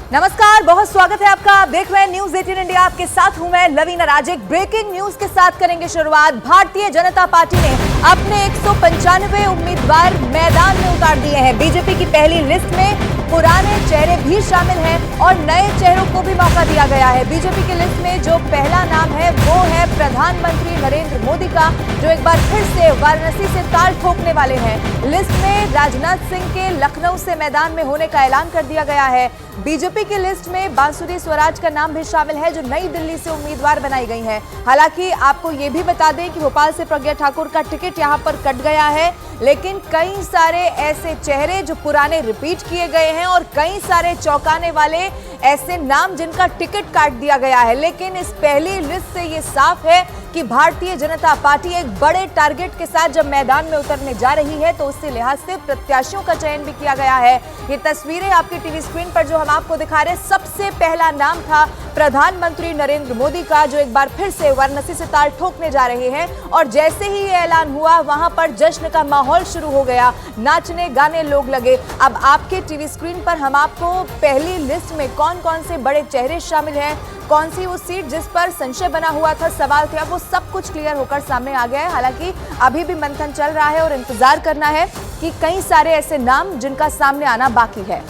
नमस्कार, बहुत स्वागत है आपका। आप देख रहे हैं न्यूज 18 इंडिया। आपके साथ हूं मैं लवीना राज। एक ब्रेकिंग न्यूज के साथ करेंगे शुरुआत। भारतीय जनता पार्टी ने अपने 195 उम्मीदवार मैदान में उतार दिए हैं। बीजेपी की पहली लिस्ट में पुराने चेहरे भी शामिल हैं और नए चेहरों को भी मौका दिया गया है। बीजेपी की लिस्ट में जो पहला नाम है वो है प्रधानमंत्री नरेंद्र मोदी का, जो एक बार फिर से वाराणसी से ताल ठोकने वाले हैं। लिस्ट में राजनाथ सिंह के लखनऊ से मैदान में होने का ऐलान कर दिया गया है। बीजेपी की लिस्ट में बांसुरी स्वराज का नाम भी शामिल है, जो नई दिल्ली से उम्मीदवार बनाई गई हैं। हालांकि आपको ये भी बता दें कि भोपाल से प्रज्ञा ठाकुर का टिकट यहां पर कट गया है, लेकिन कई सारे ऐसे चेहरे जो पुराने रिपीट किए गए हैं और कई सारे चौंकाने वाले ऐसे नाम जिनका टिकट काट दिया गया है। लेकिन इस पहली लिस्ट से ये साफ है कि भारतीय जनता पार्टी एक बड़े टारगेट के साथ जब मैदान में उतरने जा रही है तो उससे लिहाज से प्रत्याशियों का चयन भी किया गया है। ये तस्वीरें आपकी टीवी स्क्रीन पर जो हम आपको दिखा रहे हैं, सबसे पहला नाम था प्रधानमंत्री नरेंद्र मोदी का, जो एक बार फिर से वाराणसी से ताल ठोकने जा रहे हैं। और जैसे ही ये ऐलान हुआ, वहां पर जश्न का माहौल शुरू हो गया, नाचने गाने लोग लगे। अब आपके टीवी स्क्रीन पर हम आपको पहली लिस्ट में कौन कौन से बड़े चेहरे शामिल हैं, कौन सी वो सीट जिस पर संशय बना हुआ था, सवाल थे, अब वो सब कुछ क्लियर होकर सामने आ गया है। हालांकि अभी भी मंथन चल रहा है और इंतजार करना है कि कई सारे ऐसे नाम जिनका सामने आना बाकी है।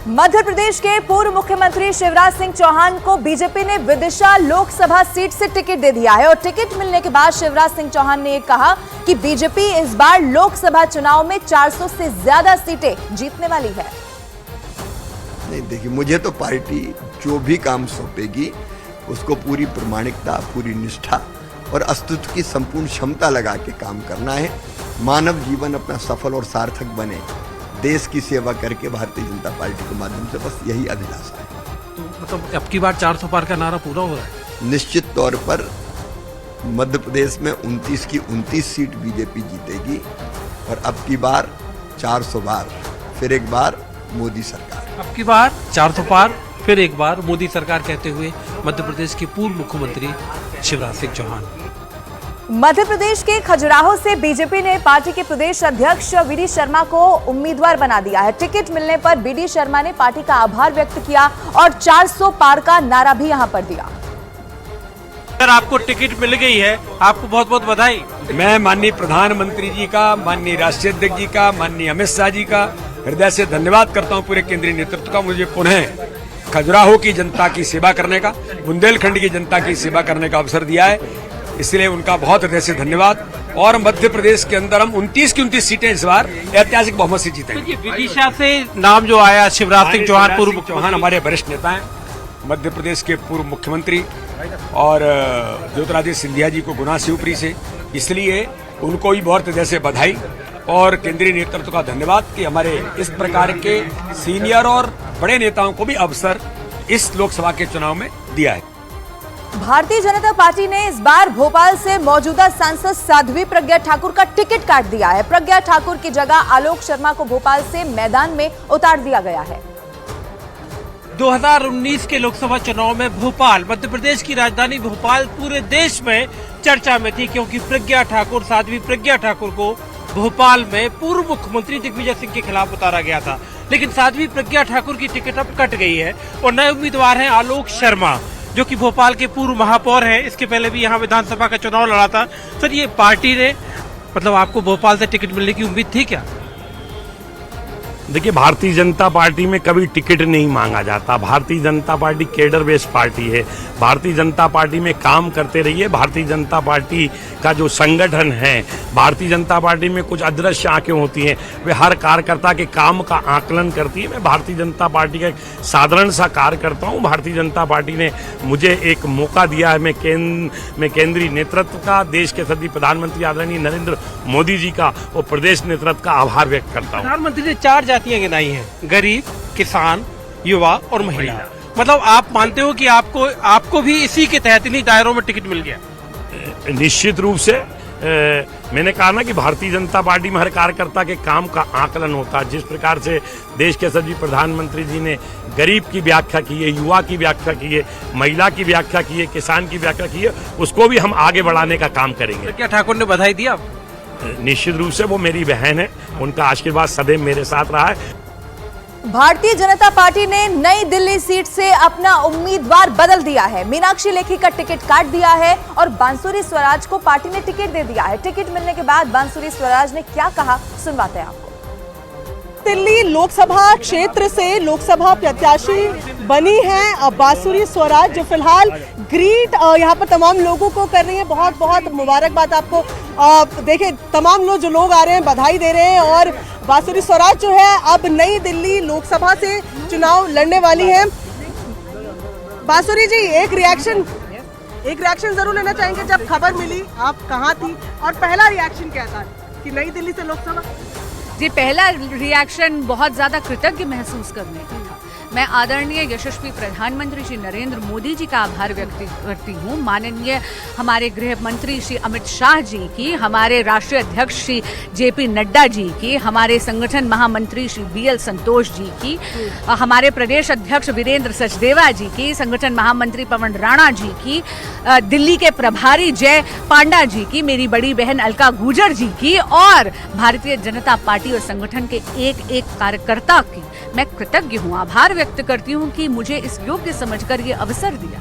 मध्य प्रदेश के पूर्व मुख्यमंत्री शिवराज सिंह चौहान को बीजेपी ने विदिशा लोकसभा सीट से टिकट दे दिया है और टिकट मिलने के बाद शिवराज सिंह चौहान ने कहा कि बीजेपी इस बार लोकसभा चुनाव में 400 से ज्यादा सीटें जीतने वाली है। नहीं, देखिए, मुझे तो पार्टी जो भी काम सौंपेगी उसको पूरी प्रामाणिकता, पूरी निष्ठा और अस्तित्व की संपूर्ण क्षमता लगा के काम करना है। मानव जीवन अपना सफल और सार्थक बने, देश की सेवा करके भारतीय जनता पार्टी के माध्यम से बस यही अभिलाषा है। तो मतलब अब की बार 400 पार का नारा पूरा हो रहा है? निश्चित तौर पर मध्य प्रदेश में 29 की 29 सीट बीजेपी जीतेगी और अब की बार 400 बार, फिर एक बार मोदी सरकार। अब की बार 400 पार, फिर एक बार मोदी सरकार कहते हुए मध्य प्रदेश के पूर्व मुख्यमंत्री शिवराज सिंह चौहान। मध्य प्रदेश के खजुराहो से बीजेपी ने पार्टी के प्रदेश अध्यक्ष वीडी शर्मा को उम्मीदवार बना दिया है। टिकट मिलने पर वीडी शर्मा ने पार्टी का आभार व्यक्त किया और 400 पार का नारा भी यहां पर दिया। सर, आपको टिकट मिल गई है, आपको बहुत बहुत बधाई। मैं माननीय प्रधानमंत्री जी का, माननीय राष्ट्रीय अध्यक्ष जी का, माननीय अमित शाह जी का हृदय से धन्यवाद करता हूं, पूरे केंद्रीय नेतृत्व का। मुझे पुनः खजुराहो की जनता की सेवा करने का, बुंदेलखंड की जनता की सेवा करने का अवसर दिया है, इसलिए उनका बहुत हृदय से धन्यवाद। और मध्य प्रदेश के अंदर हम 29 की 29 सीटें इस बार ऐतिहासिक बहुमत से जीतेंगे। विदिशा से नाम जो आया, शिवराज सिंह चौहान पूर्व चौहान हमारे वरिष्ठ नेता हैं, मध्य प्रदेश के पूर्व मुख्यमंत्री और ज्योतिरादित्य सिंधिया जी को गुना शिवपुरी से, इसलिए उनको भी बहुत हृदय से बधाई और केंद्रीय नेतृत्व का धन्यवाद कि हमारे इस प्रकार के सीनियर और बड़े नेताओं को भी अवसर इस लोकसभा के चुनाव में दिया है। भारतीय जनता पार्टी ने इस बार भोपाल से मौजूदा सांसद साध्वी प्रज्ञा ठाकुर का टिकट काट दिया है। प्रज्ञा ठाकुर की जगह आलोक शर्मा को भोपाल से मैदान में उतार दिया गया है। 2019 के लोकसभा चुनाव में भोपाल, मध्य प्रदेश की राजधानी भोपाल पूरे देश में चर्चा में थी, क्योंकि प्रज्ञा ठाकुर, साध्वी प्रज्ञा ठाकुर को भोपाल में पूर्व मुख्यमंत्री दिग्विजय सिंह के खिलाफ उतारा गया था। लेकिन साध्वी प्रज्ञा ठाकुर की टिकट अब कट गई है और नए उम्मीदवार हैं आलोक शर्मा, जो कि भोपाल के पूर्व महापौर हैं। इसके पहले भी यहाँ विधानसभा का चुनाव लड़ा था। सर, ये पार्टी ने, मतलब आपको भोपाल से टिकट मिलने की उम्मीद थी क्या? देखिए, भारतीय जनता पार्टी में कभी टिकट नहीं मांगा जाता। Bharatiya Janata party cadre based party है। भारतीय जनता पार्टी में काम करते रहिए। भारतीय जनता पार्टी का जो संगठन है, भारतीय जनता पार्टी में कुछ अदृश्य आंखें होती हैं, वे हर कार्यकर्ता के काम का आकलन करती है। मैं भारतीय जनता पार्टी का एक साधारण सा कार्यकर्ता हूँ। भारतीय जनता पार्टी ने मुझे एक मौका दिया है। मैं केंद्रीय नेतृत्व का, देश के सदी प्रधानमंत्री आदरणीय नरेंद्र मोदी जी का और प्रदेश नेतृत्व का आभार व्यक्त करता हूँ। प्रधानमंत्री ने 4 जातियां गिनाई हैं, गरीब, किसान, युवा और महिला। मतलब आप मानते हो कि आपको भी इसी के तहत, इन्हीं दायरों में टिकट मिल गया? निश्चित रूप से मैंने कहा ना कि भारतीय जनता पार्टी में हर कार्यकर्ता के काम का आकलन होता है। जिस प्रकार से देश के सभी प्रधानमंत्री जी ने गरीब की व्याख्या की है, युवा की व्याख्या की है, महिला की व्याख्या की है, किसान की व्याख्या की है, उसको भी हम आगे बढ़ाने का काम करेंगे। क्या ठाकुर ने बधाई दी आप? निश्चित रूप से वो मेरी बहन है, उनका आशीर्वाद सदैव मेरे साथ रहा है। भारतीय जनता पार्टी ने नई दिल्ली सीट से अपना उम्मीदवार बदल दिया है। मीनाक्षी लेखी का टिकट काट दिया है और बांसुरी स्वराज को पार्टी ने टिकट दे दिया है। टिकट मिलने के बाद बांसुरी स्वराज ने क्या कहा, सुनवाते हैं आपको। दिल्ली लोकसभा क्षेत्र से लोकसभा प्रत्याशी बनी है बांसुरी स्वराज, जो फिलहाल ग्रीट यहाँ पर तमाम लोगों को कर रही है। बहुत बहुत मुबारकबाद आपको। देखिए तमाम लोग जो लोग आ रहे हैं बधाई दे रहे हैं और बांसुरी स्वराज जो है अब नई दिल्ली लोकसभा से चुनाव लड़ने वाली है। बांसुरी जी, एक रिएक्शन जरूर लेना चाहेंगे। जब खबर मिली आप कहाँ थी और पहला रिएक्शन क्या था कि नई दिल्ली से लोकसभा? जी, पहला रिएक्शन बहुत ज़्यादा कृतज्ञ महसूस करने का था। मैं आदरणीय यशस्वी प्रधानमंत्री श्री नरेंद्र मोदी जी का आभार व्यक्त करती हूँ। माननीय हमारे गृह मंत्री श्री अमित शाह जी की, हमारे राष्ट्रीय अध्यक्ष श्री जेपी नड्डा जी की, हमारे संगठन महामंत्री श्री बीएल संतोष जी की, हमारे प्रदेश अध्यक्ष वीरेंद्र सचदेवा जी की, संगठन महामंत्री पवन राणा जी की, दिल्ली के प्रभारी जय पांडा जी की, मेरी बड़ी बहन अलका गुर्जर जी की और भारतीय जनता पार्टी और संगठन के एक एक कार्यकर्ता की मैं कृतज्ञ हूँ। आभार व्यक्त करती हूँ कि मुझे इस योग्य समझकर ये अवसर दिया।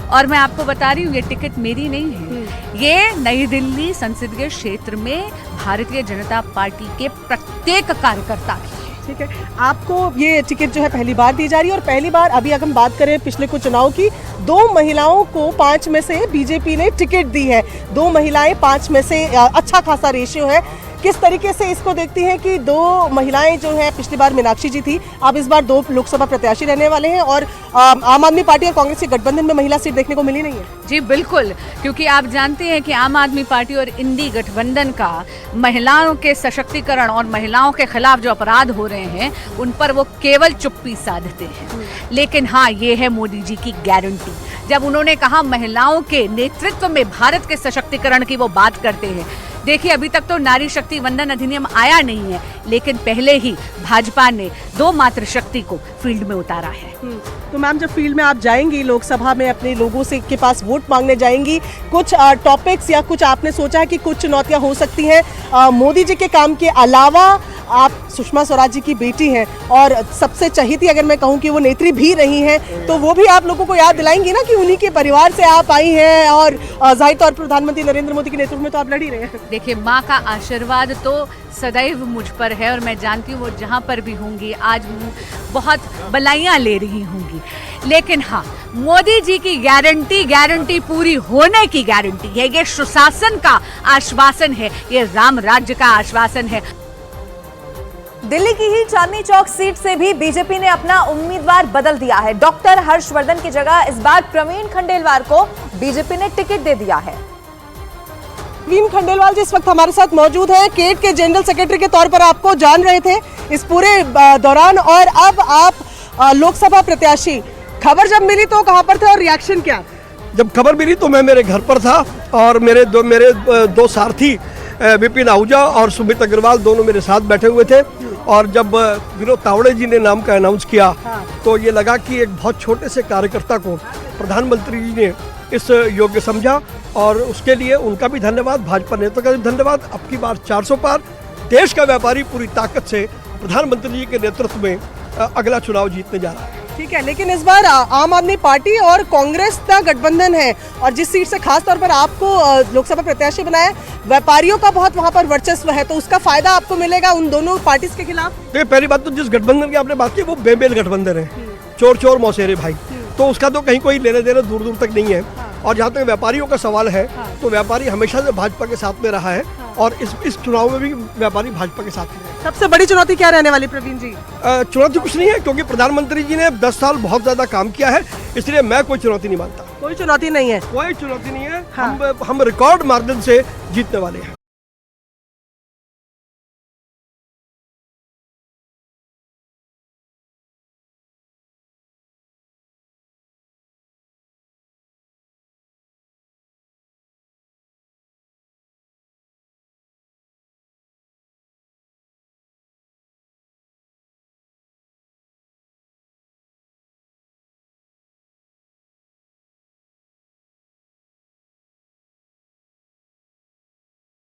और मैं आपको बता रही हूँ ये टिकट मेरी नहीं है, ये नई दिल्ली संसदीय क्षेत्र में भारतीय जनता पार्टी के प्रत्येक कार्यकर्ता की है। ठीक है, आपको ये टिकट जो है पहली बार दी जा रही है और पहली बार अभी अगर हम बात करें पिछले कुछ चुनाव की, 2 महिलाओं को 5 में से बीजेपी ने टिकट दी है। 2 महिलाएं 5 में से अच्छा खासा रेशियो है। किस तरीके से इसको देखती हैं कि 2 महिलाएं जो है, पिछली बार मीनाक्षी जी थी, अब इस बार 2 लोकसभा प्रत्याशी रहने वाले हैं और आम आदमी पार्टी और कांग्रेस के गठबंधन में महिला सीट देखने को मिली नहीं है? जी बिल्कुल, क्योंकि आप जानते हैं कि आम आदमी पार्टी और इंडी गठबंधन का महिलाओं के सशक्तिकरण और महिलाओं के खिलाफ जो अपराध हो रहे हैं उन पर वो केवल चुप्पी साधते हैं। लेकिन हाँ, ये है मोदी जी की गारंटी। जब उन्होंने कहा महिलाओं के नेतृत्व में भारत के सशक्तिकरण की वो बात करते हैं। देखिए, अभी तक तो नारी शक्ति वंदन अधिनियम आया नहीं है, लेकिन पहले ही भाजपा ने 2 मातृशक्ति को फील्ड में उतारा है। तो मैम, जब फील्ड में आप जाएंगी, लोकसभा में अपने लोगों से के पास वोट मांगने जाएंगी, कुछ टॉपिक्स या कुछ आपने सोचा है कि कुछ चुनौतियां हो सकती हैं मोदी जी के काम के अलावा? आप सुषमा स्वराज जी की बेटी हैं और सबसे चहेती अगर मैं कहूं कि वो नेत्री भी रही हैं, तो वो भी आप लोगों को याद दिलाएंगी ना कि उन्हीं के परिवार से आप आई हैं और जाहिर तौर पर प्रधानमंत्री नरेंद्र मोदी के नेतृत्व में तो आप लड़ ही रहे हैं। देखिए, माँ का आशीर्वाद तो सदैव मुझ पर है और मैं जानती हूँ वो जहाँ पर भी होंगी आज बहुत बलाइयाँ ले रही होंगी। लेकिन हाँ, मोदी जी की गारंटी पूरी होने की गारंटी है। ये सुशासन का आश्वासन है, ये राम राज्य का आश्वासन है। दिल्ली की ही चांदनी चौक सीट से भी बीजेपी ने अपना उम्मीदवार बदल दिया है। डॉक्टर हर्षवर्धन की जगह इस बार प्रवीण खंडेलवाल को बीजेपी ने टिकट दे दिया है। प्रवीण खंडेलवाल जी इस वक्त हमारे साथ मौजूद हैं। केट के जनरल सेक्रेटरी के तौर पर आपको जान रहे थे इस पूरे दौरान और अब आप लोकसभा प्रत्याशी। खबर जब मिली तो कहां पर थे और रिएक्शन क्या? जब खबर मिली तो मैं मेरे घर पर था और मेरे दो सारथी विपिन आहूजा और सुमित अग्रवाल दोनों मेरे साथ बैठे हुए थे। और जब विनोद तावड़े जी ने नाम का अनाउंस किया तो ये लगा कि एक बहुत छोटे से कार्यकर्ता को प्रधानमंत्री जी ने इस योग्य समझा और उसके लिए उनका भी धन्यवाद, भाजपा नेता का भी धन्यवाद। अब की बार 400 पार, देश का व्यापारी पूरी ताकत से प्रधानमंत्री जी के नेतृत्व में अगला चुनाव जीतने जा रहा है। ठीक है, लेकिन इस बार आम आदमी पार्टी और कांग्रेस का गठबंधन है और जिस सीट से खास तौर पर आपको लोकसभा प्रत्याशी बनाया, व्यापारियों का बहुत वहां पर वर्चस्व है, तो उसका फायदा आपको मिलेगा उन दोनों पार्टीज के खिलाफ? देखिए, पहली बात तो जिस गठबंधन की आपने बात की वो बेमेल गठबंधन है, चोर मौसेरे भाई, तो उसका तो कहीं कोई लेने देने दूर दूर तक नहीं है। और जहाँ तक व्यापारियों का सवाल है तो व्यापारी हमेशा से भाजपा के साथ में रहा है और इस चुनाव में भी व्यापारी भाजपा के साथ में है। सबसे बड़ी चुनौती क्या रहने वाली प्रवीण जी? चुनौती कुछ नहीं है क्योंकि प्रधानमंत्री जी ने 10 साल बहुत ज्यादा काम किया है, इसलिए मैं कोई चुनौती नहीं मानता। कोई चुनौती नहीं है? कोई चुनौती नहीं है। हम रिकॉर्ड मार्जिन से जीतने वाले हैं।